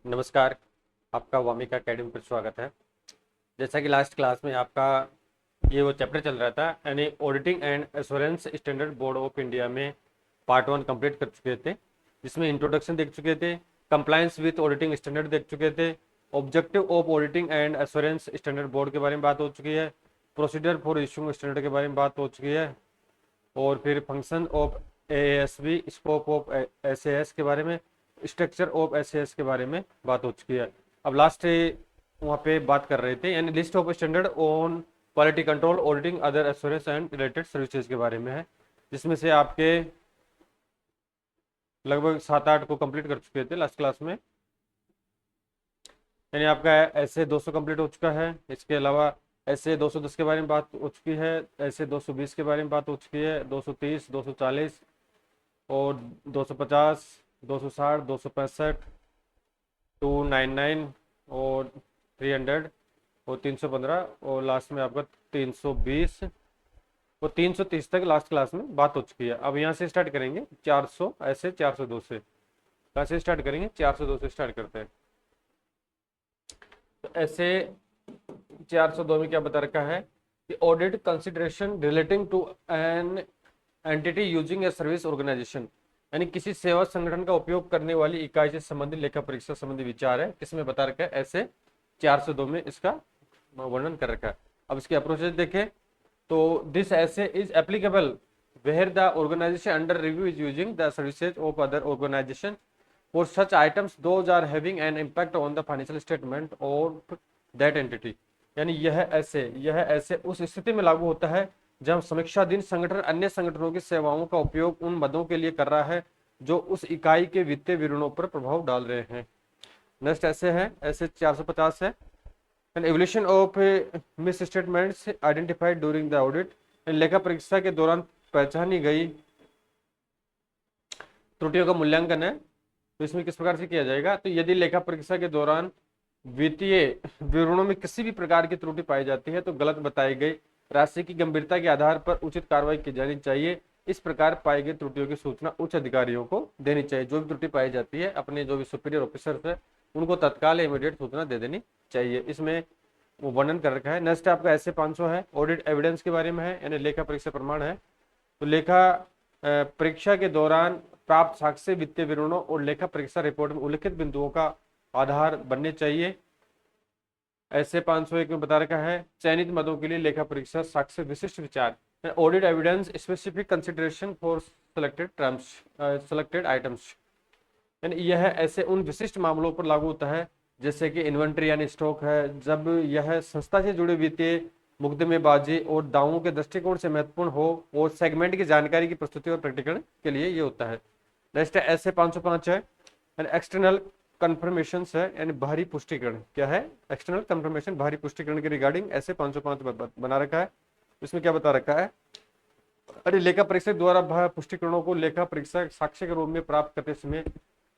नमस्कार। आपका वामिका अकेडमी पर स्वागत है। जैसा कि लास्ट क्लास में आपका ये वो चैप्टर चल रहा था, यानी auditing and assurance standard board of India में पार्ट 1 कंप्लीट कर चुके थे, जिसमें इंट्रोडक्शन देख चुके थे, कंप्लायंस विथ ऑडिटिंग स्टैंडर्ड देख चुके थे, objective of auditing and assurance standard board के बारे में बात हो चुकी है, प्रोसीजर फॉर इशूइंग स्टैंडर्ड के बारे में बात हो चुकी है, और फिर function of ASB, scope of SAS के बारे में, स्ट्रक्चर ऑफ एसएएस के बारे में बात हो चुकी है। अब लास्ट वहाँ पे बात कर रहे थे, यानी list of standard on quality control auditing other assurance and related services के बारे में है, जिसमें से आपके लगभग 7-8 को कंप्लीट कर चुके थे लास्ट क्लास में। यानी आपका ऐसे 200 कंप्लीट हो चुका है। इसके अलावा ऐसे 210 के बारे में बात हो चुकी है, ऐसे 220 के बारे में बात हो चुकी है, 230, 240 और 250, 260, 265, 299 और 300 और 315 और लास्ट में आपका 320 और 330 तक लास्ट क्लास में बात हो चुकी है। अब यहाँ से स्टार्ट करेंगे 400, ऐसे 402 से। कहाँ से स्टार्ट करेंगे? 402 से स्टार्ट करते हैं। तो ऐसे 402 में क्या बता रखा है कि audit consideration relating to an entity using a service organisation, यानी किसी सेवा संगठन का उपयोग करने वाली इकाई से संबंधित लेखा परीक्षा संबंधी विचार है। किसमें बता रखा है? ऐसे 402 में इसका वर्णन कर रखा है। अब इसके अप्रोचेस देखें तो दिस ऐसे is applicable where the organisation under review is using the services of other organisation for such items those are having an impact on the financial statement of that entity। यानी यह ऐसे उस स्थिति में लागू होता है जब समीक्षाधीन संगठन अन्य संगठनों की सेवाओं का उपयोग उन मदों के लिए कर रहा है जो उस इकाई के वित्तीय विवरणों पर प्रभाव डाल रहे हैं। नेक्स्ट ऐसे है, ऐसे 450 है, N evolution of miss statements identified during the audit, लेखा परीक्षा के दौरान पहचानी गई त्रुटियों का मूल्यांकन है। तो इसमें किस प्रकार से किया जाएगा? तो यदि लेखा परीक्षा के दौरान वित्तीय विवरणों में किसी भी प्रकार की त्रुटि पाई जाती है तो गलत बताई गई राशि की गंभीरता के आधार पर उचित कार्रवाई की जानी चाहिए। इस प्रकार पाई गई त्रुटियों की सूचना उच्च अधिकारियों को देनी चाहिए। जो भी त्रुटि पाई जाती है अपने जो भी सुपीरियर ऑफिसर्स है उनको तत्काल इमीडिएट सूचना दे देनी चाहिए। इसमें वो वर्णन कर रखा है। नेक्स्ट आपका ऐसे 500 है, ऑडिट एविडेंस के बारे में है, यानी लेखा परीक्षा प्रमाण है। तो लेखा परीक्षा के दौरान प्राप्त साक्ष्य वित्तीय विवरणों और लेखा परीक्षा रिपोर्ट में उल्लिखित बिंदुओं का आधार बनने चाहिए। ऐसे 501 में बता रखा है चयनित मदों के लिए लेखा परीक्षा साक्ष्य विशिष्ट विचार, audit evidence specific consideration for selected items, यानी यह ऐसे उन विशिष्ट मामलों पर लागू होता है जैसे कि इन्वेंट्री यानी स्टॉक है, जब यह संस्था से जुड़े वित्तीय मुकदमेबाजी और दावों के दृष्टिकोण से महत्वपूर्ण हो और सेगमेंट की जानकारी की प्रस्तुति और प्रकटीकरण के लिए ये होता है। नेक्स्ट है ऐसे 505 है, एक्सटर्नल कंफर्मेशन है, यानी बाहरी पुष्टिकरण। क्या है? एक्सटर्नल कंफर्मेशन, बाहरी पुष्टिकरण के रिगार्डिंग ऐसे 505 बना रखा है। इसमें क्या बता रखा है? अरे लेखा परीक्षक द्वारा पुष्टिकरणों को लेखा परीक्षा साक्ष्य के रूप में प्राप्त करते समय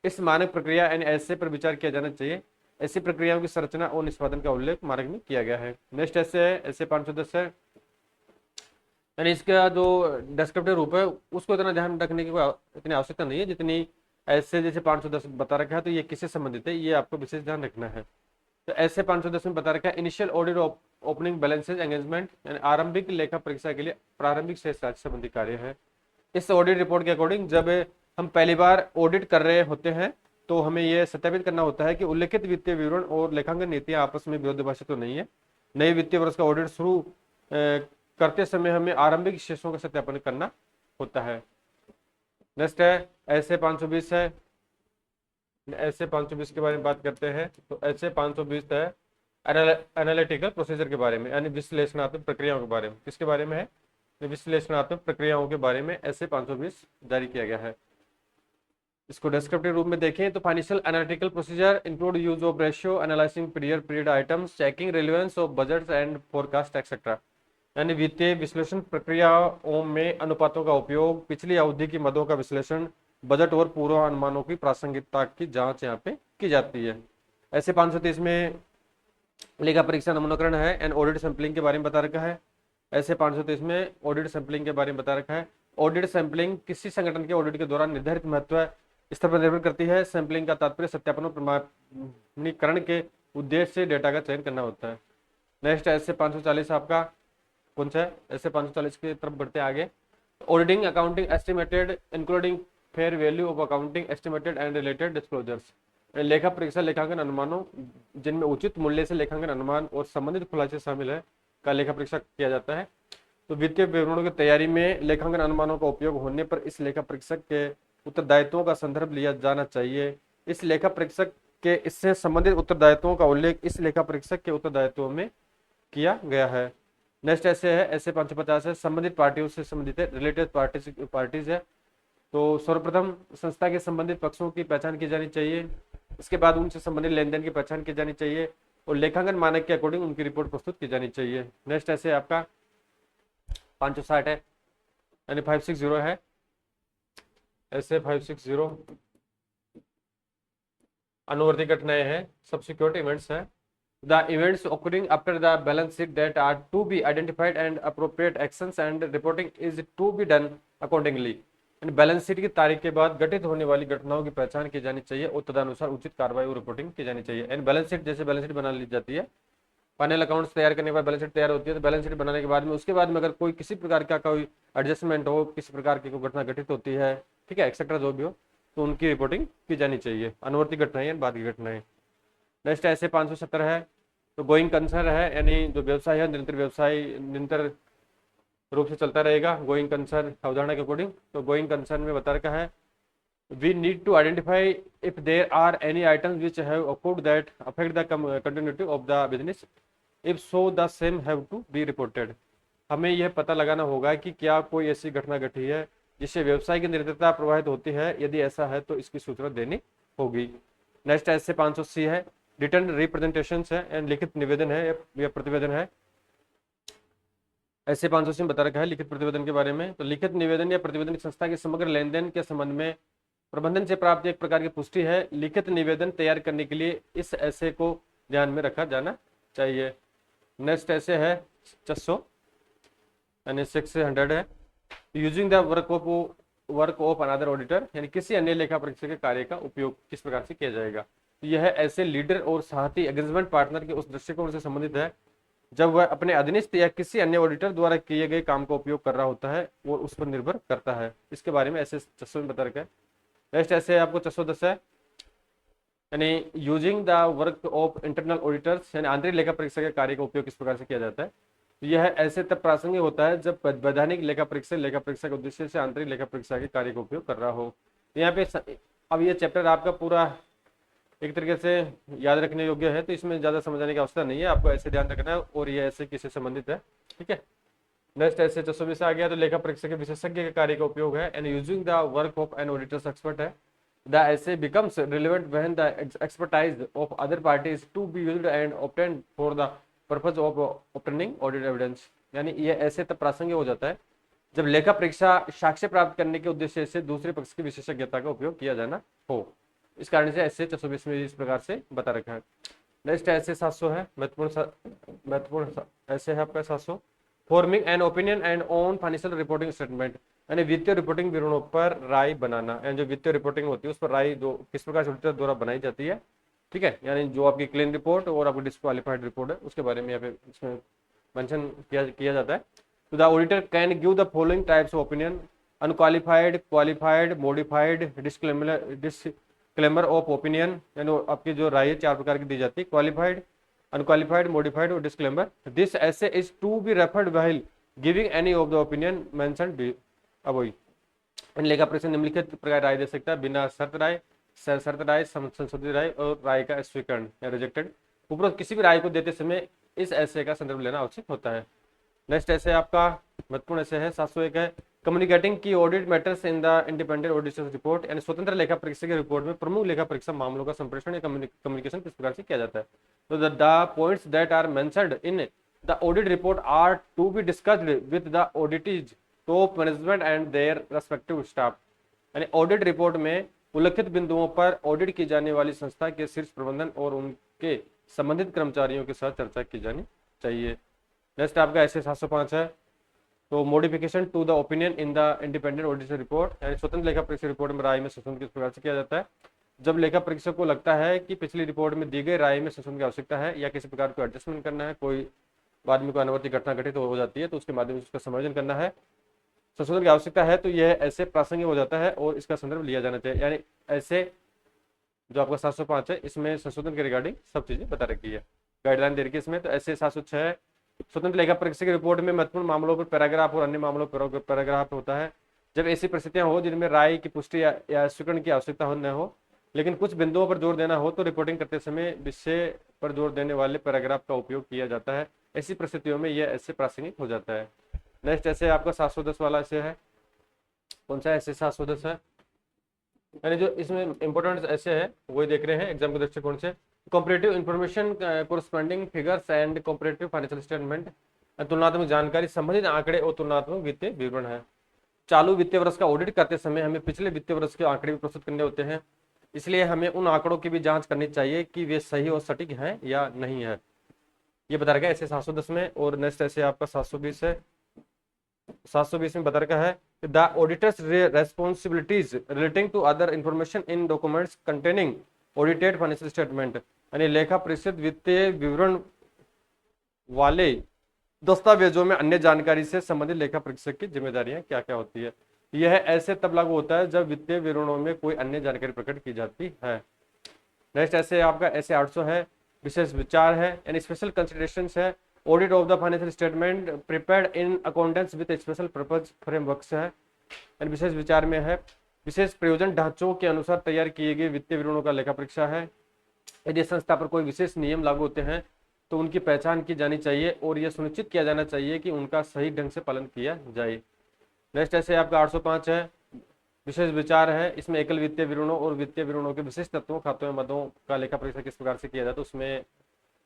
इस मानक प्रक्रिया यानी ऐसे पर विचार किया जाना चाहिए। ऐसी प्रक्रियाओं की संरचना और निष्पादन का उल्लेख मानक में किया गया है। नेक्स्ट ऐसे है, ऐसे 510 है, यानी इसका जो डेस्क्रिप्टिव रूप है उसको इतना ध्यान रखने की इतनी आवश्यकता नहीं है जितनी ऐसे जैसे 510 बता रखा है। तो ये किससे संबंधित है ये आपको विशेष ध्यान रखना है। तो ऐसे 510 में बता रखा है initial audit opening balances engagement, यानी आरंभिक लेखा परीक्षा के लिए प्रारंभिक शेष राशि संबंधी कार्य है। इस ऑडिट रिपोर्ट के अकॉर्डिंग जब हम पहली बार ऑडिट कर रहे होते हैं तो हमें यह सत्यापित करना होता है कि उल्लिखित वित्तीय विवरण और लेखांकन नीतियां आपस में विरोधाभासी तो नहीं है। नए वित्तीय वर्ष का ऑडिट शुरू करते समय हमें आरंभिक शेषों का सत्यापन करना होता है। नेक्स्ट है ऐसे 520 है, ऐसे 520 के बारे में बात करते हैं। तो ऐसे 520 है एनालिटिकल प्रोसीजर के बारे में, यानी विश्लेषणात्मक प्रक्रियाओं के बारे में। किसके बारे में है? विश्लेषणात्मक प्रक्रियाओं के बारे में ऐसे 520 जारी किया गया है। इसको डिस्क्रिप्टिव रूप में देखें तो financial analytical procedure include use of ratio analysing period items, checking relevance of budgets and forecast etcetera, यानी वित्तीय विश्लेषण प्रक्रियाओं में अनुपातों का उपयोग, पिछली अवधि की मदों का विश्लेषण, बजट और पूर्वानुमानों की प्रासंगिकता की जांच यहाँ पे की जाती है। ऐसे 530 में लेखा परीक्षा नमूनाकरण है एंड ऑडिट सैंपलिंग के बारे में बता रखा है। ऐसे 530 में ऑडिट सैंपलिंग के बारे में बता रखा है। ऑडिट सैंपलिंग किसी संगठन के ऑडिट के दौरान निर्धारित महत्व स्तर पर निर्भर करती है। सैंपलिंग का तात्पर्य सत्यापन और प्रमाणीकरण के उद्देश्य से डेटा का चयन करना होता है। नेक्स्ट ऐसे 540 आपका कौन सा है, ऐसे 540 की तरफ बढ़ते आगे। Auditing accounting estimated including fair value of accounting estimated and related disclosures. लेखा परीक्षा लेखांकन अनुमानों जिनमें उचित मूल्य से लेखांकन अनुमान और संबंधित खुलासे शामिल है का लेखा परीक्षा किया जाता है। तो वित्तीय विवरणों की तैयारी में लेखांकन अनुमानों का उपयोग होने पर इस लेखा परीक्षक के उत्तरदायित्वों का संदर्भ लिया जाना चाहिए। इस लेखा परीक्षक के इससे संबंधित उत्तरदायित्वों का उल्लेख इस लेखा परीक्षक के उत्तरदायित्वों में किया गया है। नेक्स्ट ऐसे है, ऐसे 550 है, संबंधित पार्टियों से संबंधित है, रिलेटेड पार्टीज है। तो सर्वप्रथम संस्था के संबंधित पक्षों की पहचान की जानी चाहिए, इसके बाद उनसे संबंधित लेन देन की पहचान की जानी चाहिए और लेखांकन मानक के अकॉर्डिंग उनकी रिपोर्ट प्रस्तुत की जानी चाहिए। नेक्स्ट ऐसे आपका 560 है, यानी 560 है, ऐसे 560 अनुवर्ती घटनाएं हैं, सब्सिक्वेंट इवेंट्स है। The events occurring after the balance sheet that are to be identified and appropriate actions and reporting is to be done accordingly। Balance sheet की तारीख के बाद घटित होने वाली घटनाओं की पहचान की जानी चाहिए और तदनुसार उचित कार्रवाई और रिपोर्टिंग की जानी चाहिए। एंड बैलेंस शीट जैसे बैलेंस शीट बना ली जाती है, फाइनल अकाउंट्स तैयार करने के बाद बैलेंस शीट तैयार होती है, तो बैलेंस शीट बनाने के बाद में उसके बाद में अगर कोई किसी प्रकार का कोई एडजस्टमेंट हो, किसी प्रकार की कोई घटना घटित होती है, ठीक है, एक्सेट्रा जो भी हो, तो उनकी रिपोर्टिंग की जानी चाहिए। अनुवर्ती घटनाएं, बाद की घटनाएं। नेक्स्ट ऐसे 570 है, तो गोइंग कंसर्न है, यानी जो व्यवसाय है निरंतर व्यवसाय निरंतर रूप से चलता रहेगा। गोइंग कंसर्न अवधारणा के अकॉर्डिंग, तो गोइंग कंसर्न में बता रखा है we need to identify if there are any items which have accord that affect the continuity of the business, if so the same have to be reported. हमें यह पता लगाना होगा कि क्या कोई ऐसी घटना घटी है जिससे व्यवसाय की निरंतरता प्रभावित होती है, यदि ऐसा है तो इसकी सूचना देनी होगी। नेक्स्ट ऐसे 580 है, रिटर्न रिप्रेजेंटेशन है एंड लिखित निवेदन है या प्रतिवेदन है। ऐसे 580 में बता रखा है लिखित प्रतिवेदन के बारे में। तो लिखित निवेदन या प्रतिवेदन संस्था के समग्र लेन देन के संबंध में प्रबंधन से प्राप्त एक प्रकार की पुष्टि है। लिखित निवेदन तैयार करने के लिए इस ऐसे को ध्यान में रखा जाना चाहिए। नेक्स्ट ऐसे है 600 यानी 600 है, using the work of another auditor, यानी किसी अन्य लेखा परीक्षक के कार्य का उपयोग किस प्रकार से किया जाएगा। यह ऐसे लीडर और साथी एग्रीमेंट पार्टनर के उस दृष्टिकोण से संबंधित है जब वह अपने अधीनस्थ या किसी अन्य ऑडिटर द्वारा किए गए काम का उपयोग कर रहा होता है और उस पर निर्भर करता है। इसके बारे में ऐसे 600 में बता रखा है। नेक्स्ट ऐसे आपको 610 है, यानी using the work of internal auditors, यानी आंतरिक लेखा परीक्षक के कार्य का उपयोग किस प्रकार से किया जाता है। तो यह ऐसे तब प्रासंगिक होता है जब वैधानिक लेखा परीक्षा के उद्देश्य से आंतरिक लेखा परीक्षा के कार्य का उपयोग कर रहा हो। यहाँ पे अब ये चैप्टर आपका पूरा एक तरीके से याद रखने योग्य है, तो इसमें ज्यादा समझाने की आवश्यकता नहीं है, आपको ऐसे ध्यान रखना है और ये ऐसे किससे संबंधित है, ठीक है। नेक्स्ट ऐसे 620 आ गया, तो लेखा परीक्षक के विशेषज्ञ के कार्य का उपयोग है and using the work of an auditors expert है। The SA becomes relevant when the expertise of other parties to be used and obtained for the purpose of obtaining audit evidence, यानी ये ऐसे तब प्रासंगिक हो जाता है जब लेखा परीक्षा साक्ष्य प्राप्त करने के उद्देश्य से दूसरे पक्ष की विशेषज्ञता का उपयोग किया जाना हो। इस कारण से ऐसे 620 में इस प्रकार से बता रखा है। नेक्स्ट ऐसे 700 है, महत्वपूर्ण ऐसे है आपका 700, forming an opinion and on financial reporting statement, यानी वित्तीय रिपोर्टिंग विवरणों पर राय बनाना, यानी जो वित्तीय रिपोर्टिंग होती है उस पर राय जो किस प्रकार से ऑडिटर द्वारा बनाई जाती है, ठीक है, यानी जो आपकी क्लीन रिपोर्ट और आपकी डिस्क्वालिफाइड रिपोर्ट है उसके बारे में यहाँ पे इसमें मेंशन किया जाता है। तो the auditor can give the following types of opinion, unqualified, qualified, modified, disclaimer of opinion, यानी आपकी जो राय 4 प्रकार की दी जाती है, क्वालिफाइड, अनक्वालिफाइड, मॉडिफाइड और डिस्क्लेमर। दिस ऐसे is to be referred while giving any of the opinion mentioned above. इन लेखा परीक्षक निम्नलिखित प्रकार राय दे सकता है, बिना शर्त राय, शर्त राय, संशोधित राय और राय का स्वीकरण या रिजेक्टेड। उपरोक्त किसी भी राय को देते समय इस ऐसे का संदर्भ लेना आवश्यक होता है। नेक्स्ट ऐसे आपका महत्वपूर्ण ऐसे है 701 है, कम्युनिकेटिंग की audit matters in the independent auditors report, यानी स्वतंत्र लेखा परीक्षक की रिपोर्ट में प्रमुख लेखा परीक्षा मामलों का संप्रेषण या कम्युनिकेशन किस प्रकार से किया जाता है। तो the points that are mentioned in the audit report are to be discussed with the auditee's top management and their respective staff, यानी ऑडिट रिपोर्ट में उल्लिखित बिंदुओं पर ऑडिट की जाने वाली संस्था के शीर्ष प्रबंधन और उनके संबंधित कर्मचारियों के साथ चर्चा की जानी चाहिए। नेक्स्ट आपका ऐसे 705 है, तो modification to the opinion in the independent auditor report, यानी स्वतंत्र लेखा परीक्षक रिपोर्ट में राय में संशोधन किस प्रकार से किया जाता है। जब लेखा परीक्षक को लगता है कि पिछली रिपोर्ट में दी गई राय में संशोधन की आवश्यकता है या किसी प्रकार को एडजस्टमेंट करना है, कोई बाद में कोई अनवर्ती घटना घटित हो जाती है तो उसके माध्यम से उसका समायोजन करना है, संशोधन की आवश्यकता है, तो यह ऐसे प्रासंगिक हो जाता है और इसका संदर्भ लिया जाना चाहिए। यानी ऐसे जो आपका 705 है इसमें संशोधन के रिगार्डिंग सब चीजें बता रखी है, गाइडलाइन दे रखी है इसमें। तो ऐसे 706 स्वतंत्र लेखा परीक्षक की रिपोर्ट में महत्वपूर्ण मामलों पर पैराग्राफ और अन्य मामलों पर पैराग्राफ होता है। जब ऐसी परिस्थितियां हो जिनमें राय की पुष्टि या स्वीकरण की आवश्यकता हो न हो, लेकिन कुछ बिंदुओं पर जोर देना हो, तो रिपोर्टिंग करते समय विषय पर जोर देने वाले पैराग्राफ का उपयोग किया जाता है। ऐसी परिस्थितियों में यह ऐसे प्रासंगिक हो जाता है। नेक्स्ट ऐसे आपका 710 वाला ऐसे है, कौन सा ऐसे 710 है, यानी जो इसमें इंपॉर्टेंट ऐसे है वही देख रहे हैं एग्जाम के दृष्टिकोण से। Comparative information corresponding figures and comparative financial statement, तुलनात्मक जानकारी, संबंधित आंकड़े और तुलनात्मक वित्तीय विवरण है। चालू वित्तीय वर्ष का ऑडिट करते समय हमें पिछले वित्तीय वर्ष के आंकड़े भी प्रस्तुत करने होते हैं, इसलिए हमें उन आंकड़ों की भी जांच करनी चाहिए कि वे सही और सटीक हैं या नहीं है, ये बता रखा है ऐसे 710 में। और नेक्स्ट ऐसे आपका 720 है, 720 में बता रखा है the auditors responsibilities relating to other information in documents containing audited financial statement, यानी लेखा परिषद वित्तीय विवरण वाले दस्तावेजों में अन्य जानकारी से संबंधित लेखा परीक्षक की जिम्मेदारियां क्या क्या होती है। यह ऐसे तब लागू होता है जब वित्तीय विवरणों में कोई अन्य जानकारी प्रकट की जाती है। नेक्स्ट ऐसे आपका ऐसे 800 है, विशेष विचार है, यानी स्पेशल कंसिडरेशंस है। Audit of the financial statement prepared in accountants with special purpose frameworks है, यानी विशेष विचार में है, विशेष प्रयोजन ढांचों के अनुसार तैयार किए गए वित्तीय विवरणों का लेखा परीक्षा है। यदि संस्था पर कोई विशेष नियम लागू होते हैं तो उनकी पहचान की जानी चाहिए और यह सुनिश्चित किया जाना चाहिए कि उनका सही ढंग से पालन किया जाए। नेक्स्ट ऐसे आपका 805 है, विशेष विचार है, इसमें एकल वित्तीय विवरणों और वित्तीय विवरणों के विशिष्ट तत्वों, खातों एवं मदों का लेखा परीक्षा किस प्रकार से किया जाए, तो उसमें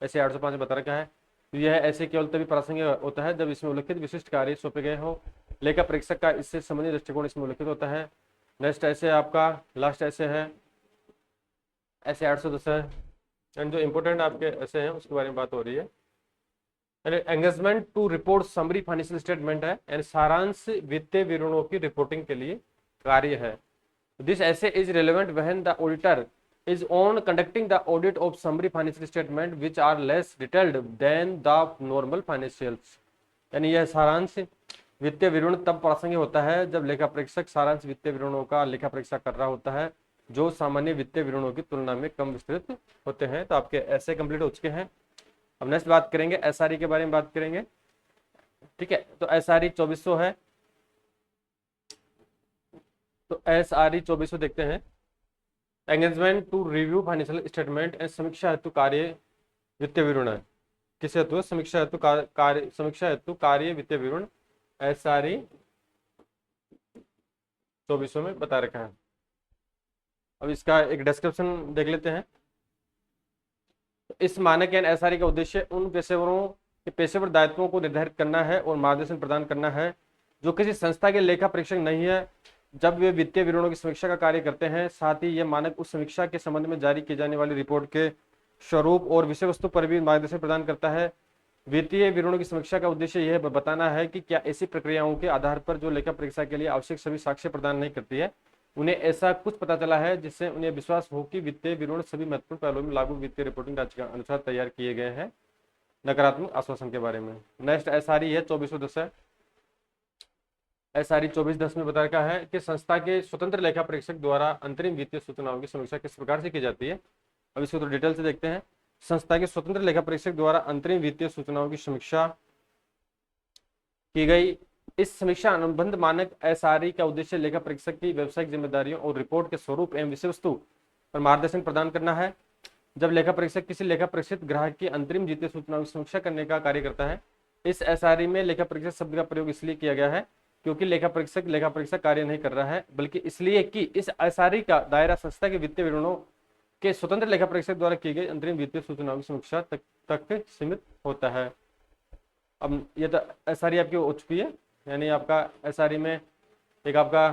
ऐसे 805 में बता रखा है। तो यह ऐसे केवल तभी प्रासंगिक होता है जब इसमें उल्लिखित विशिष्ट कार्य सौंपे गए हो, लेखा परीक्षक का इससे संबंधित दृष्टिकोण इसमें उल्लिखित होता है। नेक्स्ट ऐसे आपका लास्ट ऐसे है ऐसे 810 है, एंड जो इंपोर्टेंट आपके ऐसे हैं उसके बारे में बात हो रही है। Engagement to report summary financial statement है, यानी सारांश वित्तीय विवरणों की रिपोर्टिंग के लिए कार्य है। दिस ऐसे is relevant when the auditor is on conducting the audit of summary financial statement which are less detailed than the normal financials, यानी यह सारांश वित्तीय विवरण तब प्रासंगिक होता है जब लेखा परीक्षक सारांश वित्तीय विवरणों का लेखा परीक्षा कर रहा होता है जो सामान्य वित्तीय विवरणों की तुलना में कम विस्तृत होते हैं। तो आपके ऐसे कंप्लीट हो चुके हैं। अब नेक्स्ट बात करेंगे एसआरई के बारे में बात करेंगे, ठीक है। तो एसआरई 2400 है, तो एसआरई 2400 देखते हैं। Engagement to review financial statement and समीक्षा हेतु कार्य वित्तीय विवरण है, किस हेतु? समीक्षा हेतु कार्य, समीक्षा हेतु कार्य वित्तीय विवरण एसआरई 2400 में बता रखा है। अब इसका एक डिस्क्रिप्शन देख लेते हैं। इस मानक यानी एसआरई का उद्देश्य उन पेशेवरों के पेशेवर दायित्वों को निर्धारित करना है और मार्गदर्शन प्रदान करना है जो किसी संस्था के लेखा परीक्षक नहीं है जब वे वित्तीय विवरणों की समीक्षा का कार्य करते हैं। साथ ही यह मानक उस समीक्षा के संबंध में जारी की जाने वाली रिपोर्ट के स्वरूप और विषय वस्तु पर भी मार्गदर्शन प्रदान करता है। वित्तीय विवरणों की समीक्षा का उद्देश्य यह बताना है कि क्या ऐसी प्रक्रियाओं के आधार पर जो लेखा परीक्षा के लिए आवश्यक सभी साक्ष्य प्रदान नहीं करती है, उन्हें ऐसा कुछ पता चला है जिससे उन्हें विश्वास हो कि वित्तीय विवरण सभी महत्वपूर्ण पहलुओं में लागू वित्तीय रिपोर्टिंग ढांचे के अनुसार तैयार किए गए हैं। नकारात्मक आश्वासन के बारे में नेक्स्ट एसआरई है 2410 है। एसआरई 2410 में बता रखा है कि संस्था के स्वतंत्र लेखा परीक्षक द्वारा अंतरिम वित्तीय सूचनाओं की समीक्षा किस प्रकार से की जाती है। अब इसको तो डिटेल से देखते हैं। संस्था के स्वतंत्र लेखा परीक्षक द्वारा अंतरिम वित्तीय सूचनाओं की समीक्षा की गई। इस समीक्षा अनुबंध मानक एसआरई का उद्देश्य लेखा परीक्षक की व्यावसायिक जिम्मेदारियों और रिपोर्ट के स्वरूप एवं विषय वस्तु पर मार्गदर्शन प्रदान करना है। जब लेखा परीक्षक किसी लेखा परीक्षित ग्राहक की अंतरिम वित्तीय सूचनाओं की समीक्षा करने का कार्य करता है। इस एसआरई में लेखा परीक्षक शब्द का प्रयोग इसलिए किया गया है क्योंकि लेखा परीक्षक कार्य नहीं कर रहा है, बल्कि इसलिए कि इस एसआरई का दायरा संस्था के वित्तीय विवरणों के स्वतंत्र लेखा परीक्षक द्वारा की गई अंतरिम वित्तीय सूचनाओं की समीक्षा तक सीमित होता है। अब ये तो एसआरई आपकी हो चुकी है, यानी आपका एसआरई में एक आपका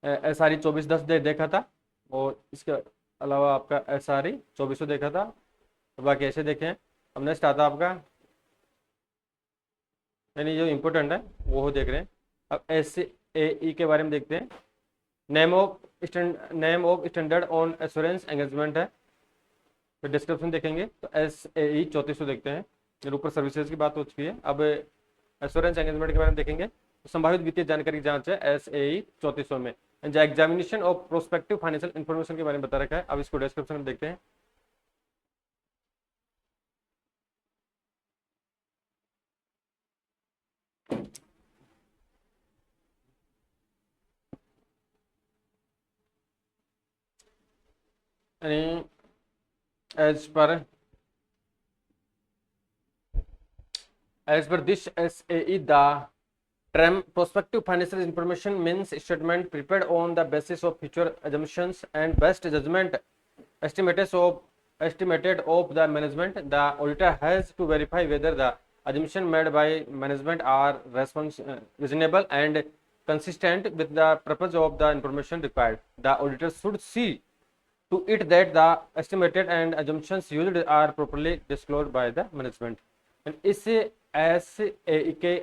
एसआरई 2410 देखा था और इसके अलावा आपका एसआरई 2400 देखा था, बाकी ऐसे देखें। अब नेक्स्ट आता आपका यानी जो इम्पोर्टेंट है वो देख रहे हैं। अब SAE के बारे में देखते हैं। Name of standard on assurance engagement है। फिर डिस्क्रिप्शन देखेंगे तो SAE 3400 देखते हैं। ऊपर सर्विसेज की बात हो चुकी है। अब एश्योरेंस एंगेजमेंट के बारे में देखेंगे तो संभावित वित्तीय जानकारी की जांच है SAE 3400 में। Examination of prospective financial information के बारे में बता रखा है। अब इसको डिस्क्रिप्शन में देखते हैं। यानी as per this SAE, the term prospective financial information means statement prepared on the basis of future assumptions and best judgment estimated of the management. The auditor has to verify whether the assumptions made by management are reasonable and consistent with the purpose of the information required. The auditor should see to it that the estimated and assumptions used are properly disclosed by the management. And इस SAE के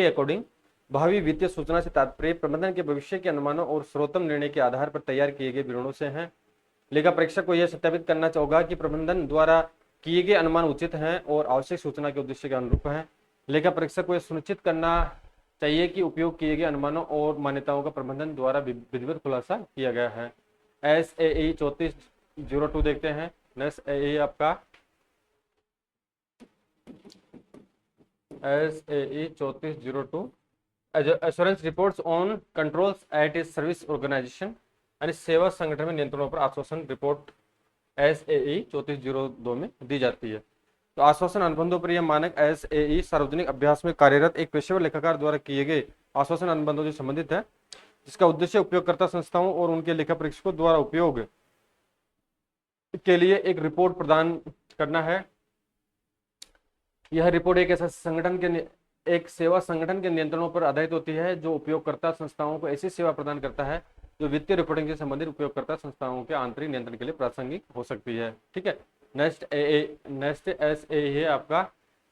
according भावी वित्तीय सूचना से तात्पर्य प्रबंधन के भविष्य के अनुमानों और सर्वोत्तम निर्णय के आधार पर तैयार किए गए विवरणों से हैं। लेखा परीक्षक को यह सत्यापित करना होगा कि प्रबंधन द्वारा किए गए अनुमान उचित हैं और आवश्यक सूचना के उद्देश्य के अनुरूप हैं। लेखा परीक्षक को यह सुनिश्चित करना चाहिए कि उपयोग किए गए अनुमानों और मान्यताओं का प्रबंधन द्वारा विधिवत खुलासा किया गया है। SAE 3402 देखते हैं। नेक्स्ट SAE आपका SAE 3402 assurance reports on controls at is service organisation, यानी सेवा संगठन में नियंत्रणों पर आश्वासन रिपोर्ट SAE 3402 में दी जाती है। तो आश्वासन अनुबंधों पर यह मानक SAE सार्वजनिक अभ्यास में कार्यरत एक पेशेवर लेखाकार द्वारा किए गए आश्वासन अनुबंधों से संबंधित है, जिसका उद्देश्य उपयोगकर्ता संस्थाओं और उनके लेखा परीक्षकों द्वारा उपयोग के लिए एक रिपोर्ट प्रदान करना है। यह रिपोर्ट एक सेवा संगठन के नियंत्रणों पर आधारित होती है, जो उपयोगकर्ता संस्थाओं को ऐसी सेवा प्रदान करता है जो वित्तीय रिपोर्टिंग से संबंधित उपयोगकर्ता संस्थाओं के आंतरिक नियंत्रण के लिए प्रासंगिक हो सकती है। ठीक है। नेक्स्ट SAE है आपका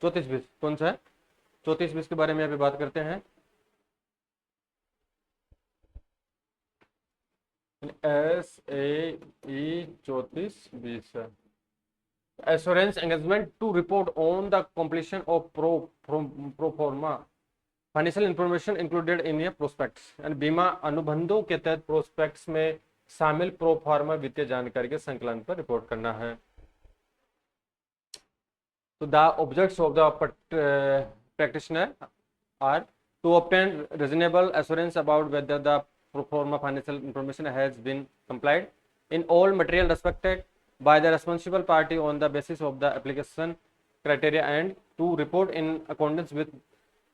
3420। कौन सा है? 3420 के बारे में यहाँ पे बात करते हैं। SAE 3420 है assurance engagement to report on the completion of pro forma financial information included in a prospectus। यानी बीमा अनुबंधों के तहत प्रोस्पेक्ट्स में शामिल प्रो फॉर्मा वित्तीय जानकारी के संकलन पर रिपोर्ट करना है। तो the objects of the practitioner are to obtain reasonable assurance about whether the pro forma financial information has been complied in all material respected by the responsible party on the basis of the application criteria and to report in accordance with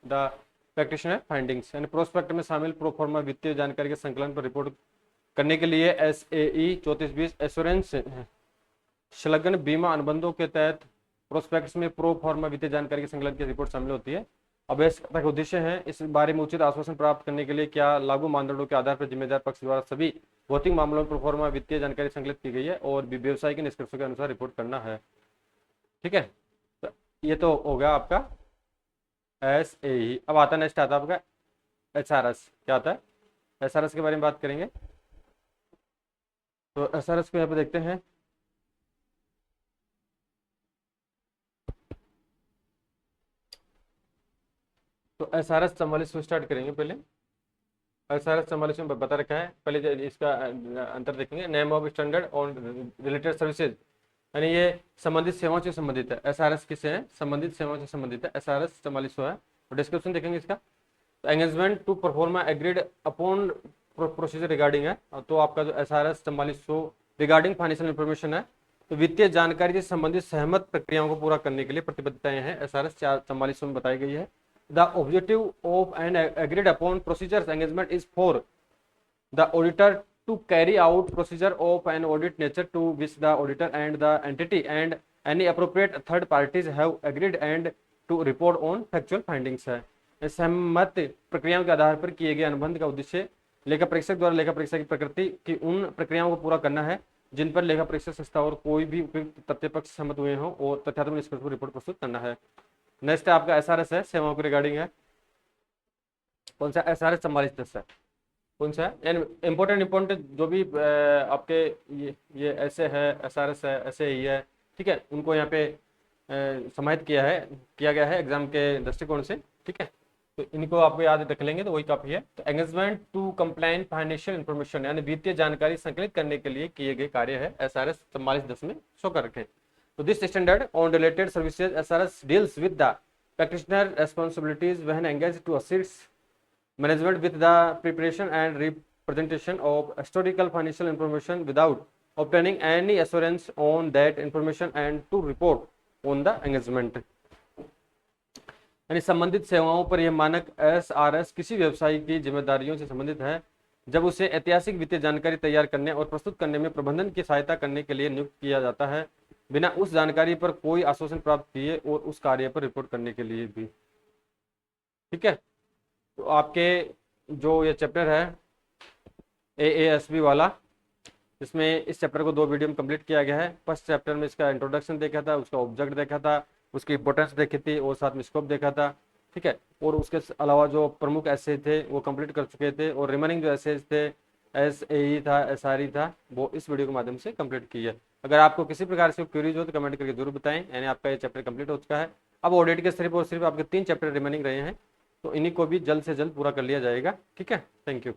the practitioner findings। यानी prospect में शामिल pro फॉर्मा वित्तीय जानकारी के संकलन पर report करने के लिए SAE 3420 एश्योरेंस संलग्न बीमा अनुबंधों के तहत प्रोस्पेक्ट्स में प्रो फॉर्मा वित्तीय जानकारी के संकलन की रिपोर्ट शामिल होती है। अब इसका उद्देश्य है इस बारे में उचित आश्वासन प्राप्त करने के लिए क्या लागू मानदंडों के आधार पर जिम्मेदार पक्ष द्वारा सभी भौतिक मामलों में प्रोफॉर्मा वित्तीय जानकारी संकलित की गई है और व्यवसाय के निष्कर्षों के अनुसार रिपोर्ट करना है। ठीक है। तो ये तो हो गया आपका SAE। अब आता नेक्स्ट आता है आपका HRS। क्या आता है? SRS के बारे में बात करेंगे। तो SRS को यहाँ पे देखते हैं। तो SRS 44 से स्टार्ट करेंगे। पहले SRS 44 में बता रखा है। पहले इसका अंतर देखेंगे। नेम ऑफ स्टैंडर्ड और रिलेटेड सर्विसेज, यानी ये संबंधित सेवाओं से संबंधित है। SRS किससे है? संबंधित सेवाओं से संबंधित है। SRS 4400 है। तो डिस्क्रिप्शन देखेंगे इसका। तो engagement to perform a agreed upon procedure regarding है। तो आपका जो SRS 4400 रिगार्डिंग फाइनेंशियल इंफॉर्मेशन है, तो वित्तीय जानकारी से संबंधित सहमत प्रक्रियाओं को पूरा करने के लिए प्रतिबद्धताएं हैं SRS 4400 में बताई गई है। The objective of an agreed upon procedures engagement is for the auditor to carry out procedure of an audit nature to which the auditor and the entity and any appropriate third parties have agreed and to report on factual findings है। सहमत प्रक्रियाओं के आधार पर किए गए अनुबंध का उद्देश्य लेखा परीक्षक द्वारा लेखा परीक्षा की प्रकृति की उन प्रक्रियाओं को पूरा करना है जिन पर लेखा परीक्षक संस्था और कोई भी उपयुक्त तथ्य पक्ष सहमत हुए हों और तथ्यात्मक निष्कर्ष पर रिपोर्ट प्रस्तुत करना है। नेक्स्ट है आपका एसआरएस है, सेवाओं के रिगार्डिंग है। कौन सा एसआरएस 4410 है, कौन सा है? एंड इम्पोर्टेंट इम्पोर्टेंट जो भी आपके ये ऐसे है, एसआरएस है, ऐसे ही है, ठीक है, उनको यहाँ पे समाहित किया गया है एग्जाम के दृष्टिकोण से, ठीक है। तो इनको आपको याद रख लेंगे तो वही काफी है। तो engagement to compliant financial information यानी वित्तीय जानकारी संकलित करने के लिए किए गए कार्य है एसआरएस 4410 में शो कर रखे। तो this standard on related services SRS deals with the practitioner responsibilities when engage to assist management with the preparation and representation of historical financial information without obtaining any assurance on that information and to report on the engagement। यानी संबंधित सेवाओं पर यह मानक SRS किसी व्यवसायी की जिम्मेदारियों से संबंधित है जब उसे ऐतिहासिक वित्तीय जानकारी तैयार करने और प्रस्तुत करने में प्रबंधन की सहायता करने के लिए नियुक्त किया जाता है, बिना उस जानकारी पर कोई आश्वासन प्राप्त किए और उस कार्य पर रिपोर्ट करने के लिए भी। ठीक है, तो आपके जो ये चैप्टर है एएएसबी वाला, इसमें इस चैप्टर को 2 वीडियो में कंप्लीट किया गया है। फर्स्ट चैप्टर में इसका इंट्रोडक्शन देखा था, उसका ऑब्जेक्ट देखा था, उसकी इंपॉर्टेंस देखी थी और साथ में स्कोप देखा था, ठीक है। और उसके अलावा जो प्रमुख ऐसे थे वो कंप्लीट कर चुके थे, और रिमेनिंग जो ऐसे थे एसएई था, एसआरई था, वो इस वीडियो के माध्यम से कंप्लीट की है। अगर आपको किसी प्रकार से क्वेरीज हो तो कमेंट करके जरूर बताएं। यानी आपका ये चैप्टर कंप्लीट हो चुका है। अब ऑडिट के सिर्फ और सिर्फ आपके 3 चैप्टर रिमेनिंग रहे हैं, तो इन्हीं को भी जल्द से जल्द पूरा कर लिया जाएगा। ठीक है, थैंक यू।